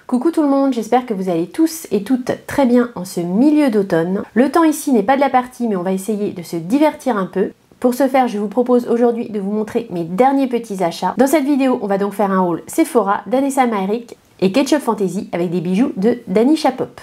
Coucou tout le monde, j'espère que vous allez tous et toutes très bien en ce milieu d'automne. Le temps ici n'est pas de la partie, mais on va essayer de se divertir un peu. Pour ce faire, je vous propose aujourd'hui de vous montrer mes derniers petits achats. Dans cette vidéo, on va donc faire un haul Sephora, d'Anessa Myrick et Ketchup Fantasy avec des bijoux de Dani Chapop.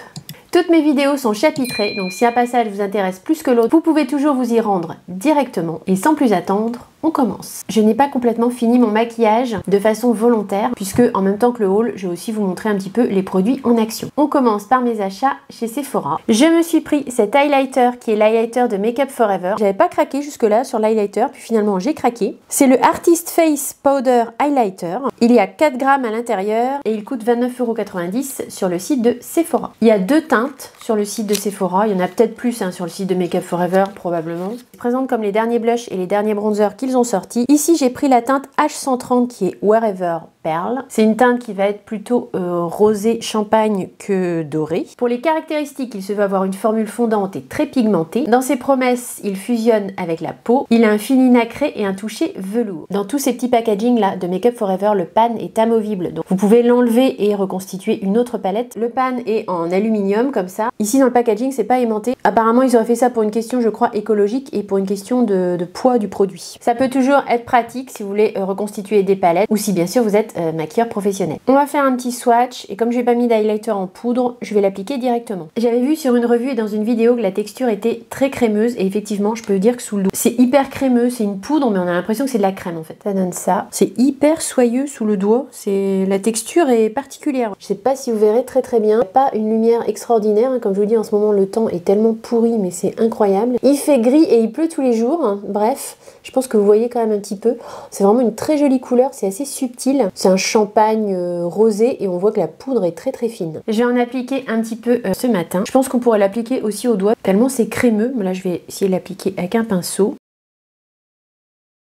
Toutes mes vidéos sont chapitrées, donc si un passage vous intéresse plus que l'autre, vous pouvez toujours vous y rendre directement. Et sans plus attendre, on commence. Je n'ai pas complètement fini mon maquillage de façon volontaire, puisque en même temps que le haul, je vais aussi vous montrer un petit peu les produits en action. On commence par mes achats chez Sephora. Je me suis pris cet highlighter qui est l'highlighter de Make Up Forever. J'avais pas craqué jusque là sur l'highlighter, puis finalement j'ai craqué. C'est le Artist Face Powder Highlighter. Il y a 4 grammes à l'intérieur et il coûte 29,90 € sur le site de Sephora. Il y a 2 teintes sur le site de Sephora. Il y en a peut-être plus sur le site de Make Up Forever, probablement. Je présente comme les derniers blushs et les derniers bronzers qu'ils ont sortis. Ici, j'ai pris la teinte H130 qui est Wherever Pearl. C'est une teinte qui va être plutôt rosé champagne que doré. Pour les caractéristiques, il se veut avoir une formule fondante et très pigmentée. Dans ses promesses, il fusionne avec la peau. Il a un fini nacré et un toucher velours. Dans tous ces petits packaging là de Make Up Forever, le pan est amovible. Donc vous pouvez l'enlever et reconstituer une autre palette. Le pan est en aluminium comme ça. Ici dans le packaging, c'est pas aimanté. Apparemment, ils auraient fait ça pour une question, je crois, écologique et pour une question de poids du produit. Ça peut toujours être pratique si vous voulez reconstituer des palettes ou si bien sûr vous êtes maquilleur professionnel. On va faire un petit swatch et comme j'ai pas mis d'highlighter en poudre, je vais l'appliquer directement. J'avais vu sur une revue et dans une vidéo que la texture était très crémeuse et effectivement, je peux dire que sous le doigt, c'est hyper crémeux. C'est une poudre mais on a l'impression que c'est de la crème en fait. Ça donne ça. C'est hyper soyeux sous le doigt. La texture est particulière. Je sais pas si vous verrez très bien. Pas une lumière extraordinaire. Comme je vous dis, en ce moment, le temps est tellement pourri mais c'est incroyable. Il fait gris et il pleut tous les jours. Bref, je pense que vous voyez quand même un petit peu. C'est vraiment une très jolie couleur. C'est assez subtil. C'est un champagne rosé et on voit que la poudre est très fine. Je vais en appliquer un petit peu ce matin. Je pense qu'on pourrait l'appliquer aussi au doigt tellement c'est crémeux. Là, je vais essayer de l'appliquer avec un pinceau.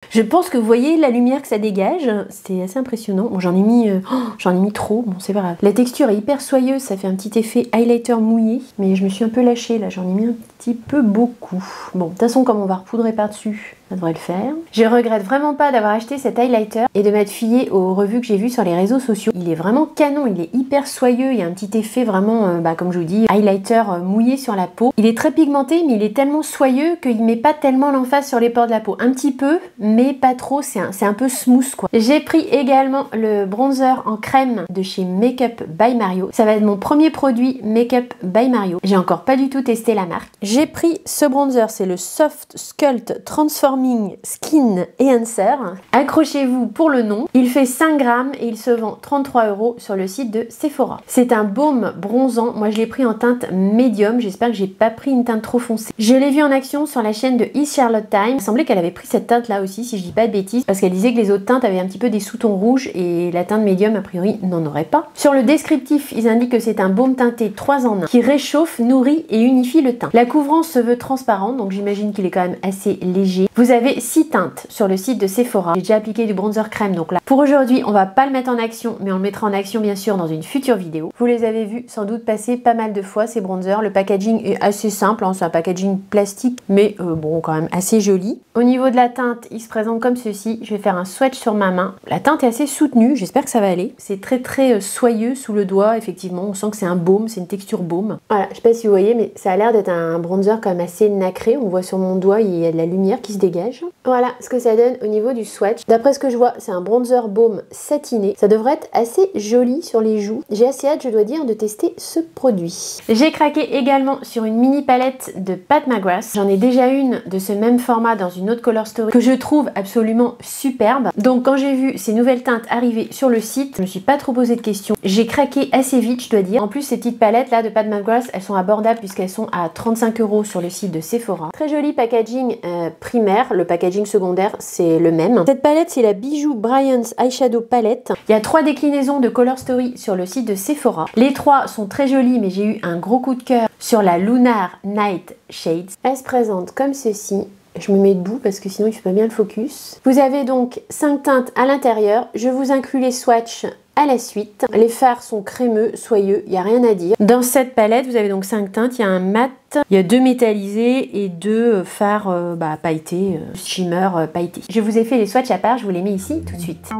Je pense que vous voyez la lumière que ça dégage, c'est assez impressionnant. Bon, j'en ai mis trop, bon c'est pas grave. La texture est hyper soyeuse, ça fait un petit effet highlighter mouillé, mais je me suis un peu lâchée là, j'en ai mis un petit peu beaucoup. Bon, de toute façon comme on va repoudrer par-dessus, ça devrait le faire. Je regrette vraiment pas d'avoir acheté cet highlighter et de m'être fiée aux revues que j'ai vues sur les réseaux sociaux. Il est vraiment canon, il est hyper soyeux, il y a un petit effet vraiment, comme je vous dis, highlighter mouillé sur la peau. Il est très pigmenté, mais il est tellement soyeux qu'il met pas tellement l'emphase sur les pores de la peau. Un petit peu, mais pas trop, c'est un peu smooth quoi. J'ai pris également le bronzer en crème de chez Make Up by Mario. Ça va être mon premier produit Make Up by Mario. J'ai encore pas du tout testé la marque. J'ai pris ce bronzer, c'est le Soft Sculpt Transforming Skin Enhancer. Accrochez-vous pour le nom. Il fait 5 grammes et il se vend 33 € sur le site de Sephora. C'est un baume bronzant. Moi je l'ai pris en teinte médium. J'espère que j'ai pas pris une teinte trop foncée. Je l'ai vu en action sur la chaîne de Is Charlotte Time. Il semblait qu'elle avait pris cette teinte là aussi, si je dis pas de bêtises, parce qu'elle disait que les autres teintes avaient un petit peu des sous-tons rouges et la teinte médium a priori n'en aurait pas. Sur le descriptif, ils indiquent que c'est un baume teinté 3 en 1 qui réchauffe, nourrit et unifie le teint. La couvrance se veut transparente, donc j'imagine qu'il est quand même assez léger. Vous avez 6 teintes sur le site de Sephora. J'ai déjà appliqué du bronzer crème, donc là, pour aujourd'hui, on va pas le mettre en action, mais on le mettra en action bien sûr dans une future vidéo. Vous les avez vus sans doute passer pas mal de fois ces bronzers. Le packaging est assez simple, hein, c'est un packaging plastique, mais bon, quand même assez joli. Au niveau de la teinte, il se présente comme ceci. Je vais faire un swatch sur ma main. La teinte est assez soutenue, j'espère que ça va aller. C'est très soyeux sous le doigt, effectivement. On sent que c'est un baume, c'est une texture baume. Voilà, je sais pas si vous voyez, mais ça a l'air d'être un bronzer quand même assez nacré. On voit sur mon doigt, il y a de la lumière qui se dégage. Voilà ce que ça donne au niveau du swatch. D'après ce que je vois, c'est un bronzer baume satiné. Ça devrait être assez joli sur les joues. J'ai assez hâte, je dois dire, de tester ce produit. J'ai craqué également sur une mini palette de Pat McGrath. J'en ai déjà une de ce même format dans une autre color story que je trouve absolument superbe. Donc quand j'ai vu ces nouvelles teintes arriver sur le site, je me suis pas trop posé de questions. J'ai craqué assez vite, je dois dire. En plus, ces petites palettes là de Pat McGrath, elles sont abordables puisqu'elles sont à 35 € sur le site de Sephora. Très joli packaging primaire. Le packaging secondaire, c'est le même. Cette palette, c'est la Bijou Bryant's Eyeshadow Palette. Il y a 3 déclinaisons de Color Story sur le site de Sephora. Les 3 sont très jolies, mais j'ai eu un gros coup de cœur sur la Lunar Night Shades. Elle se présente comme ceci. Je me mets debout parce que sinon il fait pas bien le focus. Vous avez donc 5 teintes à l'intérieur. Je vous inclus les swatchs à la suite. Les fards sont crémeux, soyeux, il n'y a rien à dire. Dans cette palette, vous avez donc 5 teintes. Il y a un mat, il y a 2 métallisés et 2 fards pailletés, shimmer pailletés. Je vous ai fait les swatchs à part, je vous les mets ici tout de suite.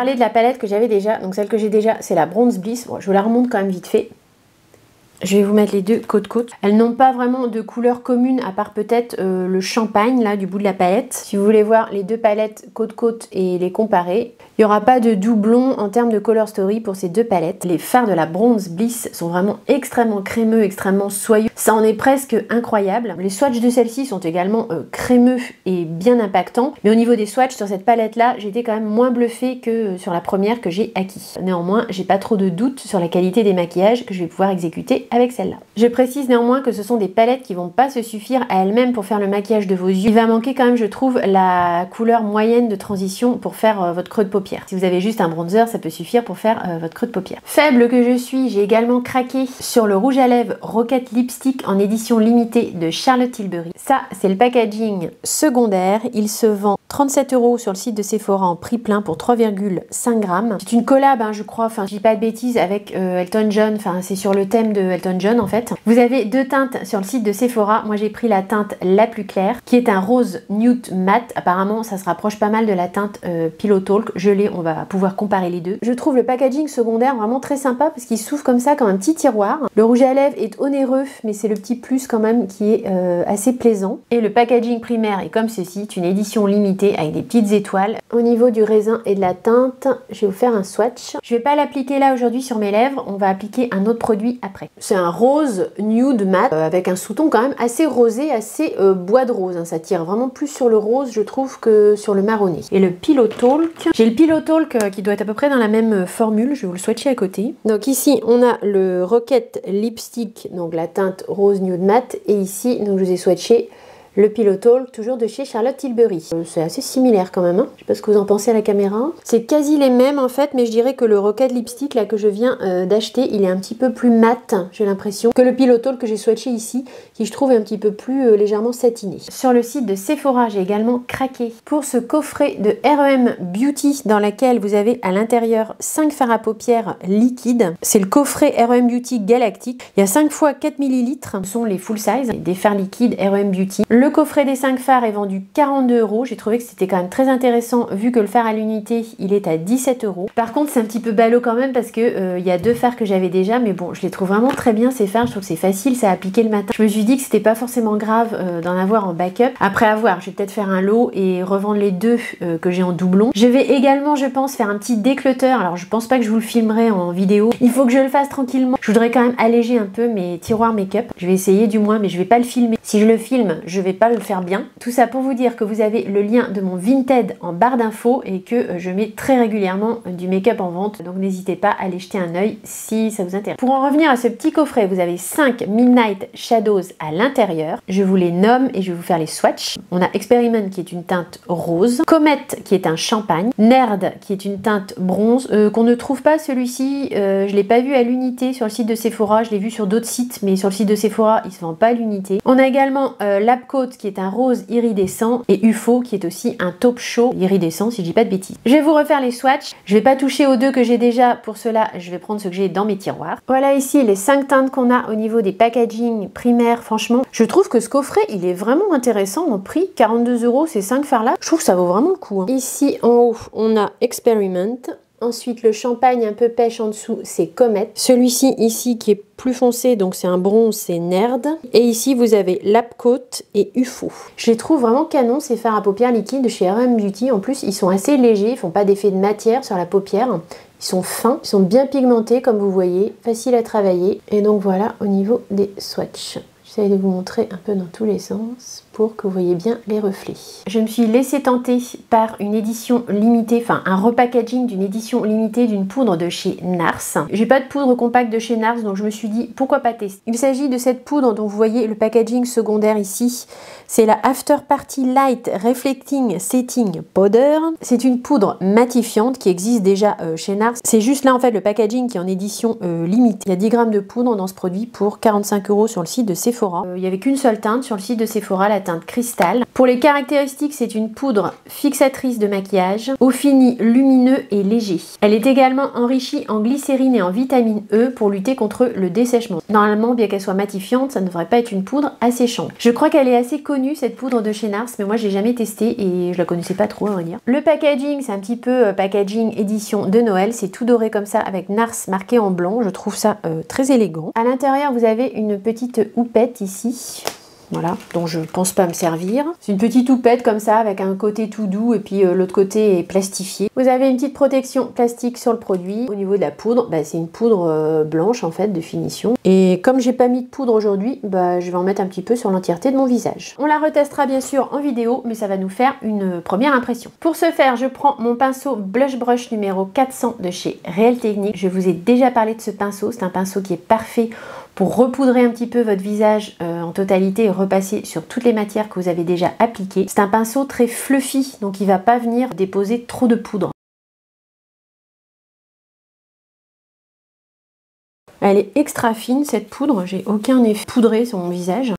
parler de la palette que j'avais déjà. Donc celle que j'ai déjà, c'est la Bronze Bliss. Bon, je vous la remonte quand même vite fait. Je vais vous mettre les deux côte-côte. Elles n'ont pas vraiment de couleur commune à part peut-être le champagne là du bout de la palette. Si vous voulez voir les deux palettes côte-côte et les comparer, il n'y aura pas de doublon en termes de color story pour ces deux palettes. Les fards de la Bronze Bliss sont vraiment extrêmement crémeux, extrêmement soyeux. Ça en est presque incroyable. Les swatchs de celle-ci sont également crémeux et bien impactants. Mais au niveau des swatchs sur cette palette là, j'étais quand même moins bluffée que sur la première que j'ai acquis. Néanmoins, j'ai pas trop de doutes sur la qualité des maquillages que je vais pouvoir exécuter avec celle-là. Je précise néanmoins que ce sont des palettes qui vont pas se suffire à elles-mêmes pour faire le maquillage de vos yeux. Il va manquer quand même, je trouve, la couleur moyenne de transition pour faire votre creux de paupière. Si vous avez juste un bronzer, ça peut suffire pour faire votre creux de paupière. Faible que je suis, j'ai également craqué sur le rouge à lèvres Rocket Lipstick en édition limitée de Charlotte Tilbury. Ça, c'est le packaging secondaire. Il se vend 37 € sur le site de Sephora en prix plein pour 3,5 grammes. C'est une collab, hein, je crois, enfin, je dis pas de bêtises, avec Elton John. Enfin, c'est sur le thème de Elton John en fait. Vous avez deux teintes sur le site de Sephora. Moi j'ai pris la teinte la plus claire qui est un rose nude mat. Apparemment ça se rapproche pas mal de la teinte Pillow Talk. Je l'ai, on va pouvoir comparer les deux. Je trouve le packaging secondaire vraiment très sympa parce qu'il s'ouvre comme ça comme un petit tiroir. Le rouge à lèvres est onéreux mais c'est le petit plus quand même qui est assez plaisant. Et le packaging primaire est comme ceci, une édition limitée avec des petites étoiles. Au niveau du raisin et de la teinte, je vais vous faire un swatch. Je vais pas l'appliquer là aujourd'hui sur mes lèvres, on va appliquer un autre produit après. C'est un rose nude mat avec un sous-ton quand même assez rosé, assez bois de rose. Hein. Ça tire vraiment plus sur le rose, je trouve, que sur le marronné. Et le Pillow Talk, j'ai le Pillow Talk qui doit être à peu près dans la même formule. Je vais vous le swatcher à côté. Donc ici, on a le Rocket Lipstick, donc la teinte rose nude mat. Et ici, donc je vous ai swatché le Pillow Talk, toujours de chez Charlotte Tilbury. C'est assez similaire quand même, hein. Je sais pas ce que vous en pensez à la caméra. C'est quasi les mêmes en fait, mais je dirais que le Rocket Lipstick là que je viens d'acheter, il est un petit peu plus mat, j'ai l'impression, que le Pillow Talk que j'ai swatché ici, qui je trouve est un petit peu plus légèrement satiné. Sur le site de Sephora, j'ai également craqué pour ce coffret de R.E.M. Beauty dans lequel vous avez à l'intérieur 5 fards à paupières liquides. C'est le coffret R.E.M. Beauty Galactique. Il y a 5 fois 4 ml, ce sont les full size, des fards liquides R.E.M. Beauty. Le coffret des 5 fards est vendu 42 €. J'ai trouvé que c'était quand même très intéressant vu que le fard à l'unité il est à 17 €. Par contre c'est un petit peu ballot quand même parce que il y a 2 fards que j'avais déjà, mais bon je les trouve vraiment très bien ces fards. Je trouve que c'est facile, c'est à appliquer le matin. Je me suis dit que c'était pas forcément grave d'en avoir en backup. Après avoir, je vais peut-être faire un lot et revendre les deux que j'ai en doublon. Je vais également, je pense, faire un petit décleuteur. Alors je pense pas que je vous le filmerai en vidéo. Il faut que je le fasse tranquillement. Je voudrais quand même alléger un peu mes tiroirs make-up. Je vais essayer du moins, mais je vais pas le filmer. Si je le filme, je vais pas le faire bien. Tout ça pour vous dire que vous avez le lien de mon Vinted en barre d'infos et que je mets très régulièrement du make-up en vente. Donc n'hésitez pas à aller jeter un œil si ça vous intéresse. Pour en revenir à ce petit coffret, vous avez 5 Midnight Shadows à l'intérieur. Je vous les nomme et je vais vous faire les swatchs. On a Experiment qui est une teinte rose, Comet qui est un champagne, Nerd qui est une teinte bronze, qu'on ne trouve pas celui-ci. Je l'ai pas vu à l'unité sur le site de Sephora, je l'ai vu sur d'autres sites, mais sur le site de Sephora, il se vend pas à l'unité. On a également Lab Coat qui est un rose iridescent et UFO qui est aussi un taupe chaud iridescent si je dis pas de bêtises. Je vais vous refaire les swatchs. Je vais pas toucher aux deux que j'ai déjà. Pour cela, je vais prendre ce que j'ai dans mes tiroirs. Voilà ici les 5 teintes qu'on a au niveau des packaging primaires. Franchement, je trouve que ce coffret, il est vraiment intéressant en prix. 42 €, ces 5 fards-là. Je trouve que ça vaut vraiment le coup. Hein. Ici, en haut, on a Experiment. Ensuite, le champagne un peu pêche en dessous, c'est Comet. Celui-ci, ici, qui est plus foncé, donc c'est un bronze, c'est Nerd. Et ici, vous avez Lab Coat et UFO. Je les trouve vraiment canon, ces fards à paupières liquides de chez R.E.M. Beauty. En plus, ils sont assez légers, ils font pas d'effet de matière sur la paupière. Ils sont fins, ils sont bien pigmentés, comme vous voyez, faciles à travailler. Et donc voilà, au niveau des swatchs. J'essaie de vous montrer un peu dans tous les sens pour que vous voyez bien les reflets. Je me suis laissée tenter par une édition limitée, enfin un repackaging d'une édition limitée d'une poudre de chez NARS. J'ai pas de poudre compacte de chez NARS, donc je me suis dit pourquoi pas tester. Il s'agit de cette poudre dont vous voyez le packaging secondaire ici. C'est la After Party Light Reflecting Setting Powder. C'est une poudre matifiante qui existe déjà chez NARS. C'est juste là en fait le packaging qui est en édition limitée. Il y a 10 grammes de poudre dans ce produit pour 45 € sur le site de Sephora. Sephora. Il n'y avait qu'une seule teinte sur le site de Sephora, la teinte Cristal. Pour les caractéristiques, c'est une poudre fixatrice de maquillage, au fini lumineux et léger. Elle est également enrichie en glycérine et en vitamine E pour lutter contre le dessèchement. Normalement, bien qu'elle soit matifiante, ça ne devrait pas être une poudre asséchante. Je crois qu'elle est assez connue, cette poudre de chez NARS, mais moi je l'ai jamais testée et je la connaissais pas trop, à vrai dire. Le packaging, c'est un petit peu packaging édition de Noël. C'est tout doré comme ça avec NARS marqué en blanc. Je trouve ça très élégant. À l'intérieur, vous avez une petite houppette ici. Voilà, dont je pense pas me servir. C'est une petite houppette comme ça avec un côté tout doux et puis l'autre côté est plastifié. Vous avez une petite protection plastique sur le produit. Au niveau de la poudre, c'est une poudre blanche en fait de finition. Et comme j'ai pas mis de poudre aujourd'hui, je vais en mettre un petit peu sur l'entièreté de mon visage. On la retestera bien sûr en vidéo, mais ça va nous faire une première impression. Pour ce faire, je prends mon pinceau Blush Brush numéro 400 de chez Real Techniques. Je vous ai déjà parlé de ce pinceau. C'est un pinceau qui est parfait pour repoudrer un petit peu votre visage en totalité et repasser sur toutes les matières que vous avez déjà appliquées. C'est un pinceau très fluffy, donc il ne va pas venir déposer trop de poudre. Elle est extra fine cette poudre, j'ai aucun effet poudré sur mon visage.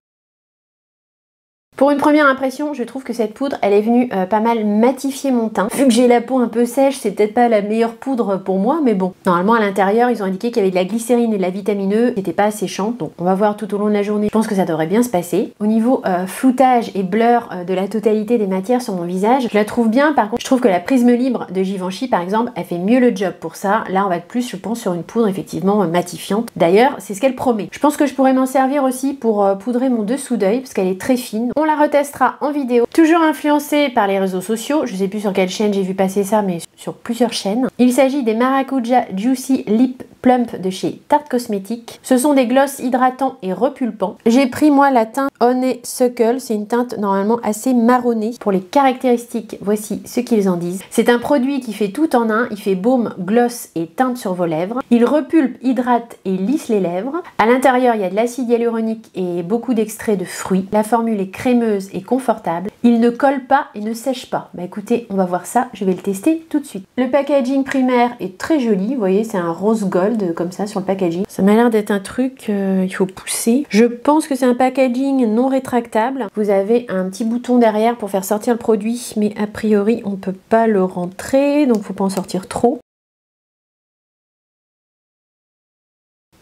Pour une première impression, je trouve que cette poudre, elle est venue pas mal matifier mon teint. Vu que j'ai la peau un peu sèche, c'est peut-être pas la meilleure poudre pour moi, mais bon. Normalement, à l'intérieur, ils ont indiqué qu'il y avait de la glycérine et de la vitamine E, qui n'était pas asséchante, donc on va voir tout au long de la journée. Je pense que ça devrait bien se passer. Au niveau floutage et blur de la totalité des matières sur mon visage, je la trouve bien. Par contre, je trouve que la Prisme Libre de Givenchy, par exemple, elle fait mieux le job pour ça. Là, on va être plus, je pense, sur une poudre effectivement matifiante. D'ailleurs, c'est ce qu'elle promet. Je pense que je pourrais m'en servir aussi pour poudrer mon dessous d'œil, parce qu'elle est très fine. On la retestera en vidéo. Toujours influencée par les réseaux sociaux, je sais plus sur quelle chaîne j'ai vu passer ça, mais sur plusieurs chaînes. Il s'agit des Maracuja Juicy Lip Plump de chez Tarte Cosmetics. Ce sont des glosses hydratants et repulpants. J'ai pris moi la teinte Honeysuckle, c'est une teinte normalement assez marronnée. Pour les caractéristiques, voici ce qu'ils en disent. C'est un produit qui fait tout en un, il fait baume, gloss et teinte sur vos lèvres. Il repulpe, hydrate et lisse les lèvres. À l'intérieur, il y a de l'acide hyaluronique et beaucoup d'extraits de fruits. La formule est crémeuse et confortable. Il ne colle pas et ne sèche pas. Écoutez, on va voir ça, je vais le tester tout de suite. Le packaging primaire est très joli, vous voyez, c'est un rose gold comme ça sur le packaging. Ça m'a l'air d'être un truc, il faut pousser. Je pense que c'est un packaging non rétractable. Vous avez un petit bouton derrière pour faire sortir le produit, mais a priori on ne peut pas le rentrer, donc il ne faut pas en sortir trop.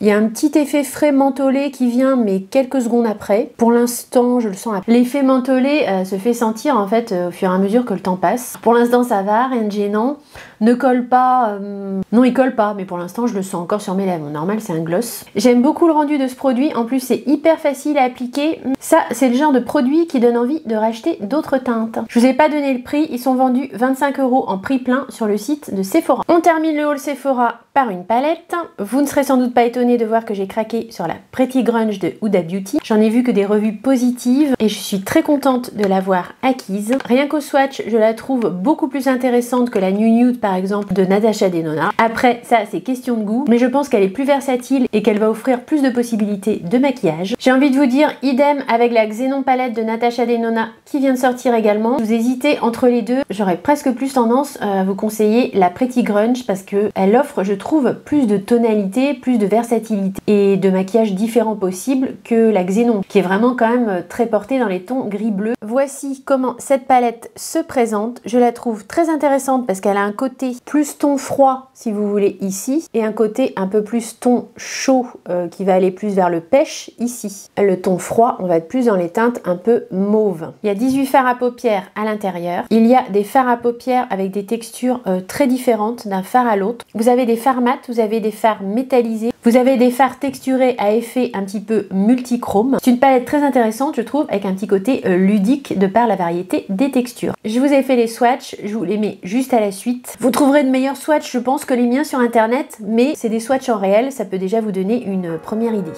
Il y a un petit effet frais mentholé qui vient, mais quelques secondes après. Pour l'instant, je le sens. L'effet mentholé se fait sentir en fait au fur et à mesure que le temps passe. Pour l'instant, ça va, rien de gênant. Ne colle pas. Non, il colle pas, mais pour l'instant, je le sens encore sur mes lèvres. Normal, c'est un gloss. J'aime beaucoup le rendu de ce produit. En plus, c'est hyper facile à appliquer. Ça, c'est le genre de produit qui donne envie de racheter d'autres teintes. Je vous ai pas donné le prix. Ils sont vendus 25 € en prix plein sur le site de Sephora. On termine le haul Sephora par une palette. Vous ne serez sans doute pas étonné de voir que j'ai craqué sur la Pretty Grunge de Huda Beauty. J'en ai vu que des revues positives et je suis très contente de l'avoir acquise. Rien qu'au swatch, je la trouve beaucoup plus intéressante que la New Nude par exemple de Natasha Denona. Après, ça c'est question de goût, mais je pense qu'elle est plus versatile et qu'elle va offrir plus de possibilités de maquillage. J'ai envie de vous dire idem avec la Xenon palette de Natasha Denona qui vient de sortir également. Vous hésitez entre les deux, j'aurais presque plus tendance à vous conseiller la Pretty Grunge parce qu'elle offre, je trouve, plus de tonalité, plus de versatilité et de maquillage différents possibles que la Xenon, qui est vraiment quand même très portée dans les tons gris-bleu. Voici comment cette palette se présente. Je la trouve très intéressante parce qu'elle a un côté plus ton froid, si vous voulez, ici, et un côté un peu plus ton chaud qui va aller plus vers le pêche, ici. Le ton froid, on va être plus dans les teintes un peu mauve. Il y a 18 fards à paupières à l'intérieur. Il y a des fards à paupières avec des textures très différentes d'un fard à l'autre. Vous avez des fards mat, vous avez des fards métallisés, vous avez des fards texturés à effet un petit peu multichrome. C'est une palette très intéressante, je trouve, avec un petit côté ludique de par la variété des textures. Je vous ai fait les swatchs, je vous les mets juste à la suite. Vous trouverez de meilleurs swatchs, je pense, que les miens sur internet, mais c'est des swatchs en réel, ça peut déjà vous donner une première idée.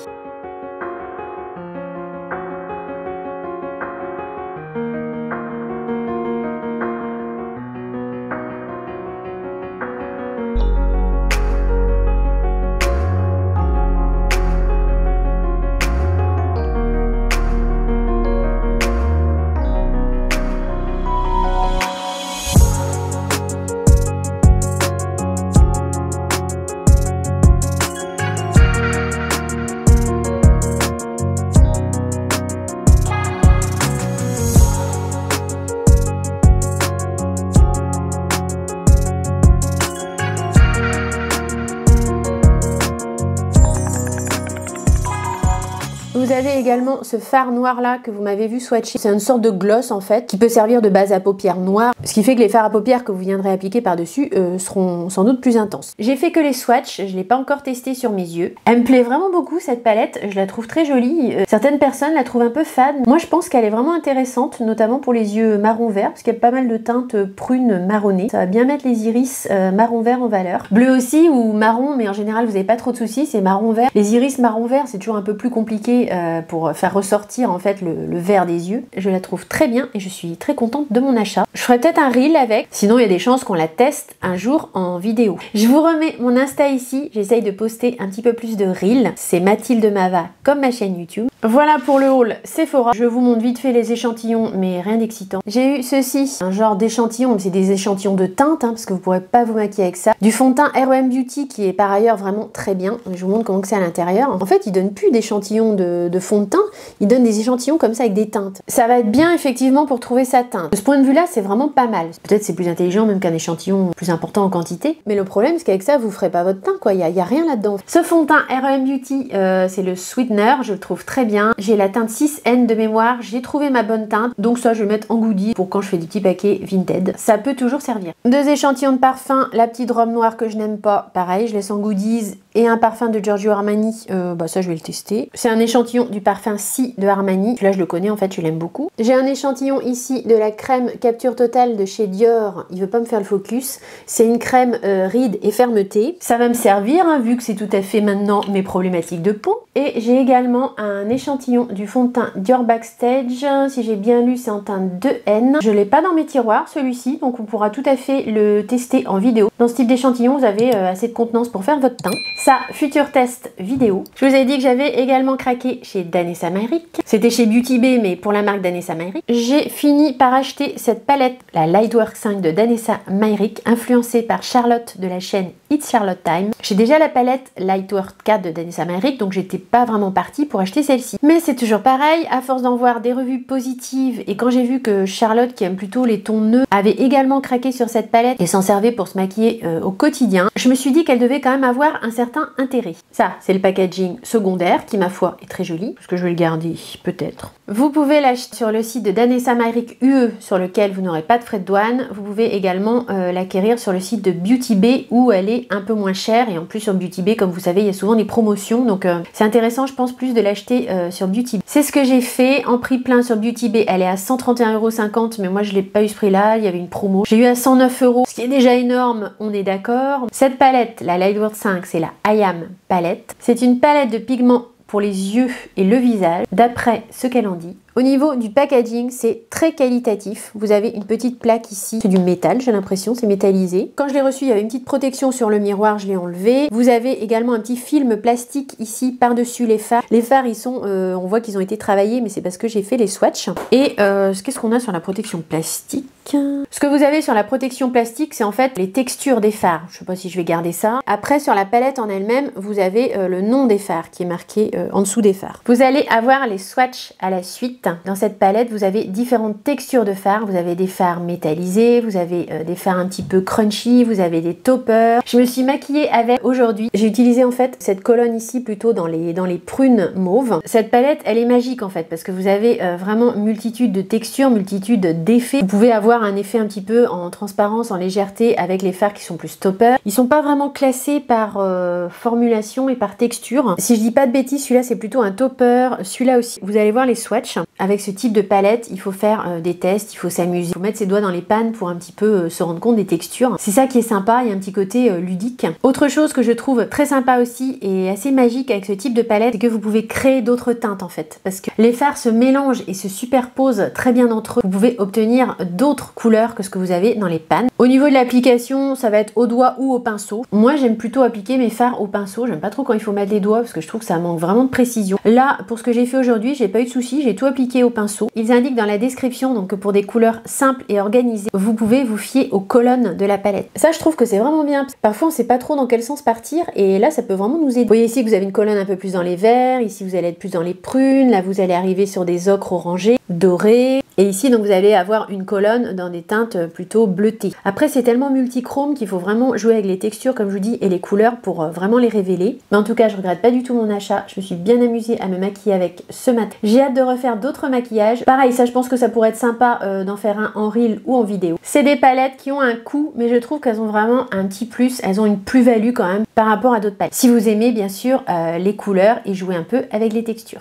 Vous avez également ce fard noir là que vous m'avez vu swatcher. C'est une sorte de gloss en fait qui peut servir de base à paupières noires, ce qui fait que les fards à paupières que vous viendrez appliquer par-dessus seront sans doute plus intenses. J'ai fait que les swatchs, je l'ai pas encore testé sur mes yeux. Elle me plaît vraiment beaucoup cette palette, je la trouve très jolie. Certaines personnes la trouvent un peu fade. Moi je pense qu'elle est vraiment intéressante, notamment pour les yeux marron-vert, parce qu'il y a pas mal de teintes prunes marronnées. Ça va bien mettre les iris marron-vert en valeur. Bleu aussi ou marron, mais en général vous n'avez pas trop de soucis, c'est marron-vert. Les iris marron-vert c'est toujours un peu plus compliqué pour faire ressortir en fait le vert des yeux. Je la trouve très bien et je suis très contente de mon achat. Je ferai peut-être un reel avec, sinon il y a des chances qu'on la teste un jour en vidéo. Je vous remets mon Insta ici, j'essaye de poster un petit peu plus de reels. C'est Mathilde Mava comme ma chaîne YouTube. Voilà pour le haul Sephora. Je vous montre vite fait les échantillons, mais rien d'excitant. J'ai eu ceci, un genre d'échantillon, c'est des échantillons de teinte, parce que vous pourrez pas vous maquiller avec ça. Du fond de teint R.E.M. Beauty qui est par ailleurs vraiment très bien. Je vous montre comment c'est à l'intérieur. En fait, ils donnent plus d'échantillons de fond de teint, ils donnent des échantillons comme ça avec des teintes. Ça va être bien effectivement pour trouver sa teinte. De ce point de vue-là, c'est vraiment pas mal. Peut-être c'est plus intelligent même qu'un échantillon plus important en quantité. Mais le problème, c'est qu'avec ça, vous ferez pas votre teint, quoi. Il y a rien là-dedans. Ce fond de teint R.E.M. Beauty, c'est le Sweetener, je le trouve très bien. J'ai la teinte 6N de mémoire, j'ai trouvé ma bonne teinte, donc ça je vais le mettre en goodie pour quand je fais des petits paquets Vinted. Ça peut toujours servir. 2 échantillons de parfum, la petite robe noire que je n'aime pas, pareil, je laisse en goodies, et un parfum de Giorgio Armani, ça je vais le tester. C'est un échantillon du parfum Si de Armani, là je le connais en fait, je l'aime beaucoup. J'ai un échantillon ici de la crème Capture Totale de chez Dior, il veut pas me faire le focus, c'est une crème ride et fermeté. Ça va me servir, hein, vu que c'est tout à fait maintenant mes problématiques de peau. Et j'ai également un échantillon du fond de teint Dior Backstage, si j'ai bien lu c'est en teinte 2N. Je l'ai pas dans mes tiroirs celui-ci, donc on pourra tout à fait le tester en vidéo. Dans ce type d'échantillon, vous avez assez de contenance pour faire votre teint. Ça, futur test vidéo. Je vous ai dit que j'avais également craqué chez Danessa Meyrick. C'était chez Beauty Bay, mais pour la marque Danessa Meyrick. J'ai fini par acheter cette palette, la Lightwork 5 de Danessa Meyrick, influencée par Charlotte de la chaîne It's Charlotte Time. J'ai déjà la palette Lightwork 4 de Danessa Meyrick, donc j'étais pas vraiment partie pour acheter celle-ci. Mais c'est toujours pareil, à force d'en voir des revues positives, et quand j'ai vu que Charlotte, qui aime plutôt les tons neutres, avait également craqué sur cette palette et s'en servait pour se maquiller au quotidien, je me suis dit qu'elle devait quand même avoir un certain intérêt. Ça, c'est le packaging secondaire qui, ma foi, est très joli, parce que je vais le garder peut-être. Vous pouvez l'acheter sur le site de Danessa Meyrick UE, sur lequel vous n'aurez pas de frais de douane. Vous pouvez également l'acquérir sur le site de Beauty Bay, où elle est un peu moins chère, et en plus sur Beauty Bay, comme vous savez, il y a souvent des promotions, donc c'est intéressant, je pense, plus de l'acheter sur Beauty Bay. C'est ce que j'ai fait, en prix plein sur Beauty Bay, elle est à 131,50 €, mais moi je l'ai pas eu ce prix-là, il y avait une promo. J'ai eu à 109 €, ce qui est déjà énorme, on est d'accord. Cette palette, la Lightwork 5, c'est la I Am palette. C'est une palette de pigments pour les yeux et le visage, d'après ce qu'elle en dit. Au niveau du packaging, c'est très qualitatif. Vous avez une petite plaque ici, c'est du métal, j'ai l'impression, c'est métallisé. Quand je l'ai reçu, il y avait une petite protection sur le miroir, je l'ai enlevé. Vous avez également un petit film plastique ici par-dessus les fards. Les fards, ils sont, on voit qu'ils ont été travaillés, mais c'est parce que j'ai fait les swatchs. Et qu'est-ce qu'on a sur la protection plastique? Ce que vous avez sur la protection plastique, c'est en fait les textures des fards. Je sais pas si je vais garder ça. Après, sur la palette en elle-même, vous avez le nom des fards qui est marqué en dessous des fards. Vous allez avoir les swatchs à la suite. Dans cette palette, vous avez différentes textures de fards. Vous avez des fards métallisés, vous avez des fards un petit peu crunchy, vous avez des toppers. Je me suis maquillée avec aujourd'hui. J'ai utilisé en fait cette colonne ici plutôt dans les prunes mauves. Cette palette, elle est magique en fait parce que vous avez vraiment multitude de textures, multitude d'effets. Vous pouvez avoir un effet un petit peu en transparence, en légèreté avec les fards qui sont plus toppers. Ils sont pas vraiment classés par formulation et par texture. Si je dis pas de bêtises, celui-là c'est plutôt un topper, celui-là aussi. Vous allez voir les swatchs. Avec ce type de palette, il faut faire des tests, il faut s'amuser, il faut mettre ses doigts dans les pannes pour un petit peu se rendre compte des textures. C'est ça qui est sympa, il y a un petit côté ludique. Autre chose que je trouve très sympa aussi et assez magique avec ce type de palette, c'est que vous pouvez créer d'autres teintes en fait. Parce que les fards se mélangent et se superposent très bien entre eux. Vous pouvez obtenir d'autres couleurs que ce que vous avez dans les pannes. Au niveau de l'application, ça va être au doigt ou au pinceau. Moi, j'aime plutôt appliquer mes fards au pinceau. J'aime pas trop quand il faut mettre les doigts parce que je trouve que ça manque vraiment de précision. Là, pour ce que j'ai fait aujourd'hui, j'ai pas eu de soucis, j'ai tout appliqué au pinceau. Ils indiquent dans la description donc que pour des couleurs simples et organisées, vous pouvez vous fier aux colonnes de la palette. Ça, je trouve que c'est vraiment bien. Parfois, on sait pas trop dans quel sens partir et là, ça peut vraiment nous aider. Vous voyez ici que vous avez une colonne un peu plus dans les verts, ici vous allez être plus dans les prunes, là vous allez arriver sur des ocres orangés, dorés. Et ici donc vous allez avoir une colonne dans des teintes plutôt bleutées. Après c'est tellement multichrome qu'il faut vraiment jouer avec les textures comme je vous dis et les couleurs pour vraiment les révéler. Mais en tout cas je regrette pas du tout mon achat, je me suis bien amusée à me maquiller avec ce mat. J'ai hâte de refaire d'autres maquillages. Pareil ça je pense que ça pourrait être sympa d'en faire un en reel ou en vidéo. C'est des palettes qui ont un coût mais je trouve qu'elles ont vraiment un petit plus, elles ont une plus-value quand même par rapport à d'autres palettes. Si vous aimez bien sûr les couleurs et jouer un peu avec les textures.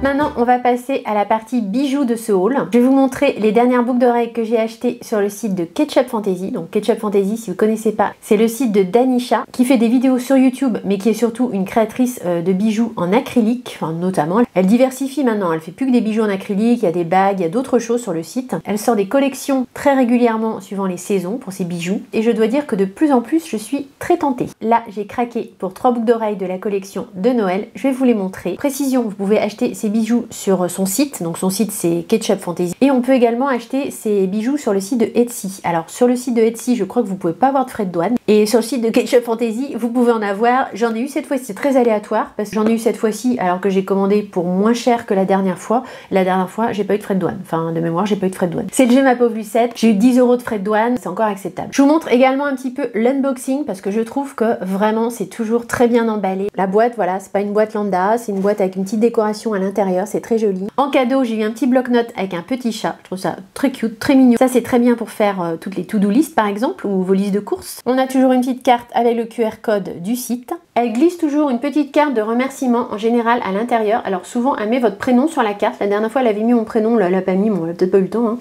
Maintenant, on va passer à la partie bijoux de ce haul. Je vais vous montrer les dernières boucles d'oreilles que j'ai achetées sur le site de Ketchup Fantasy. Donc Ketchup Fantasy, si vous ne connaissez pas, c'est le site de Danisha qui fait des vidéos sur YouTube, mais qui est surtout une créatrice de bijoux en acrylique, enfin notamment. Elle diversifie maintenant, elle fait plus que des bijoux en acrylique, il y a des bagues, il y a d'autres choses sur le site. Elle sort des collections très régulièrement suivant les saisons pour ses bijoux. Et je dois dire que de plus en plus, je suis très tentée. Là, j'ai craqué pour 3 boucles d'oreilles de la collection de Noël. Je vais vous les montrer. Précision, vous pouvez acheter ces bijoux sur son site, donc son site c'est Ketchup Fantasy, et on peut également acheter ces bijoux sur le site de Etsy. Alors sur le site de Etsy je crois que vous pouvez pas avoir de frais de douane, et sur le site de Ketchup Fantasy vous pouvez en avoir. J'en ai eu cette fois-ci, c'est très aléatoire parce que j'en ai eu cette fois-ci alors que j'ai commandé pour moins cher que la dernière fois j'ai pas eu de frais de douane, enfin de mémoire j'ai pas eu de frais de douane. C'est le jeu ma pauvre Lucette, j'ai eu 10 € de frais de douane, c'est encore acceptable. Je vous montre également un petit peu l'unboxing parce que je trouve que vraiment c'est toujours très bien emballé. La boîte, voilà, c'est pas une boîte lambda, c'est une boîte avec une petite décoration à l'intérieur, c'est très joli. En cadeau, j'ai eu un petit bloc-notes avec un petit chat. Je trouve ça très cute, très mignon. Ça, c'est très bien pour faire toutes les to-do list, par exemple, ou vos listes de courses. On a toujours une petite carte avec le QR code du site. Elle glisse toujours une petite carte de remerciement en général à l'intérieur. Alors souvent, elle met votre prénom sur la carte. La dernière fois, elle avait mis mon prénom, là, elle l'a pas mis, bon, elle a peut-être pas eu le temps, hein.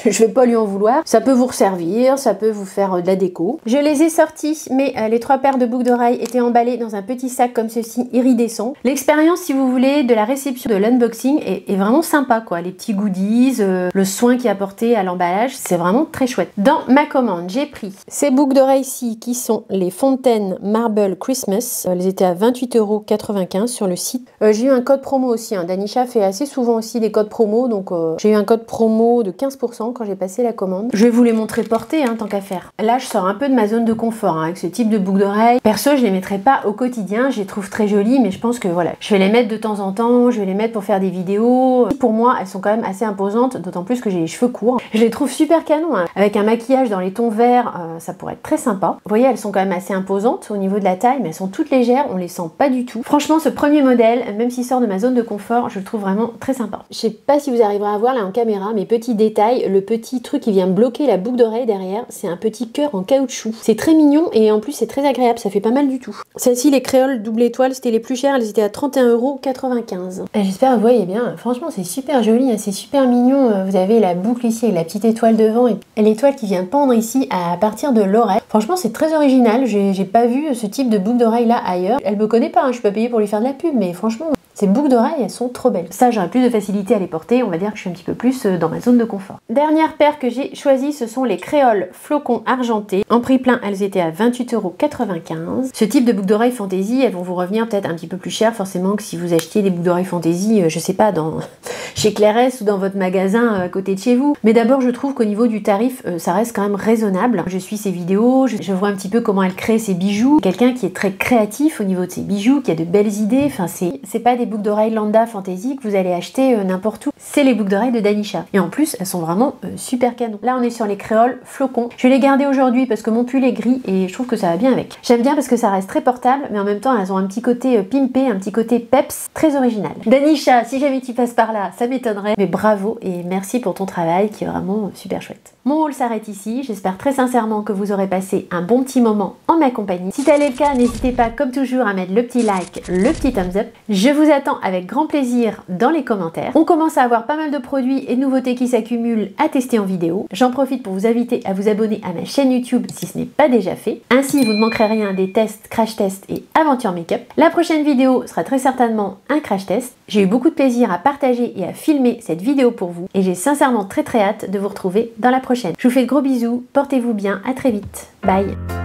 Je vais pas lui en vouloir. Ça peut vous resservir, ça peut vous faire de la déco. Je les ai sortis, mais les 3 paires de boucles d'oreilles étaient emballées dans un petit sac comme ceci, iridescent. L'expérience, si vous voulez, de la réception de l'unboxing est vraiment sympa, quoi. Les petits goodies, le soin qui est apporté à l'emballage, c'est vraiment très chouette. Dans ma commande, j'ai pris ces boucles d'oreilles-ci qui sont les Fontaine Marble Christmas. Elles étaient à 28,95 € sur le site. J'ai eu un code promo aussi, hein. Danisha fait assez souvent aussi des codes promo, donc j'ai eu un code promo de 15% quand j'ai passé la commande. Je vais vous les montrer portés, hein, tant qu'à faire. Là, je sors un peu de ma zone de confort, hein, avec ce type de boucles d'oreilles. Perso, je les mettrai pas au quotidien, je les trouve très jolies, mais je pense que voilà, je vais les mettre de temps en temps, je vais les mettre pour faire des vidéos. Pour moi, elles sont quand même assez imposantes, d'autant plus que j'ai les cheveux courts. Je les trouve super canon, hein. Avec un maquillage dans les tons verts, ça pourrait être très sympa. Vous voyez, elles sont quand même assez imposantes au niveau de la taille, mais elles sont toutes légères, on les sent pas du tout. Franchement, ce premier modèle, même s'il sort de ma zone de confort, je le trouve vraiment très sympa. Je sais pas si vous arriverez à voir là en caméra, mais petit détail, le petit truc qui vient bloquer la boucle d'oreille derrière, c'est un petit cœur en caoutchouc. C'est très mignon et en plus c'est très agréable, ça fait pas mal du tout. Celles-ci, les créoles double étoile, c'était les plus chères, elles étaient à 31,95 €. J'espère que vous voyez bien, franchement c'est super joli, hein, c'est super mignon. Vous avez la boucle ici avec la petite étoile devant et l'étoile qui vient pendre ici à partir de l'oreille. Franchement c'est très original, j'ai pas vu ce type de boucle d'oreille là ailleurs. Elle me connaît pas, hein, je suis pas payée pour lui faire de la pub, mais franchement ces boucles d'oreilles elles sont trop belles. Ça j'aurais plus de facilité à les porter, on va dire que je suis un petit peu plus dans ma zone de confort. Dernière paire que j'ai choisie, ce sont les créoles flocons argentés. En prix plein elles étaient à 28,95 €. Ce type de boucles d'oreilles fantasy, elles vont vous revenir peut-être un petit peu plus cher forcément que si vous achetiez des boucles d'oreilles fantasy, je sais pas, dans chez Clairès ou dans votre magasin à côté de chez vous. Mais d'abord je trouve qu'au niveau du tarif, ça reste quand même raisonnable. Je suis ses vidéos, je vois un petit peu comment elle crée ses bijoux. Quelqu'un qui est très créatif au niveau de ses bijoux, qui a de belles idées, enfin c'est pas des les boucles d'oreilles Landa Fantasy que vous allez acheter n'importe où. C'est les boucles d'oreilles de Danisha. Et en plus, elles sont vraiment super canon. Là, on est sur les créoles flocons. Je vais les garder aujourd'hui parce que mon pull est gris et je trouve que ça va bien avec. J'aime bien parce que ça reste très portable, mais en même temps, elles ont un petit côté pimpé, un petit côté peps, très original. Danisha, si jamais tu passes par là, ça m'étonnerait, mais bravo et merci pour ton travail qui est vraiment super chouette. Mon haul s'arrête ici. J'espère très sincèrement que vous aurez passé un bon petit moment en ma compagnie. Si tel est le cas, n'hésitez pas comme toujours à mettre le petit like, le petit thumbs up. Je vous attends avec grand plaisir dans les commentaires. On commence à avoir pas mal de produits et de nouveautés qui s'accumulent à tester en vidéo. J'en profite pour vous inviter à vous abonner à ma chaîne YouTube si ce n'est pas déjà fait. Ainsi, vous ne manquerez rien des tests, crash tests et aventures make-up. La prochaine vidéo sera très certainement un crash test. J'ai eu beaucoup de plaisir à partager et à filmer cette vidéo pour vous et j'ai sincèrement très hâte de vous retrouver dans la prochaine. Je vous fais de gros bisous, portez-vous bien, à très vite. Bye!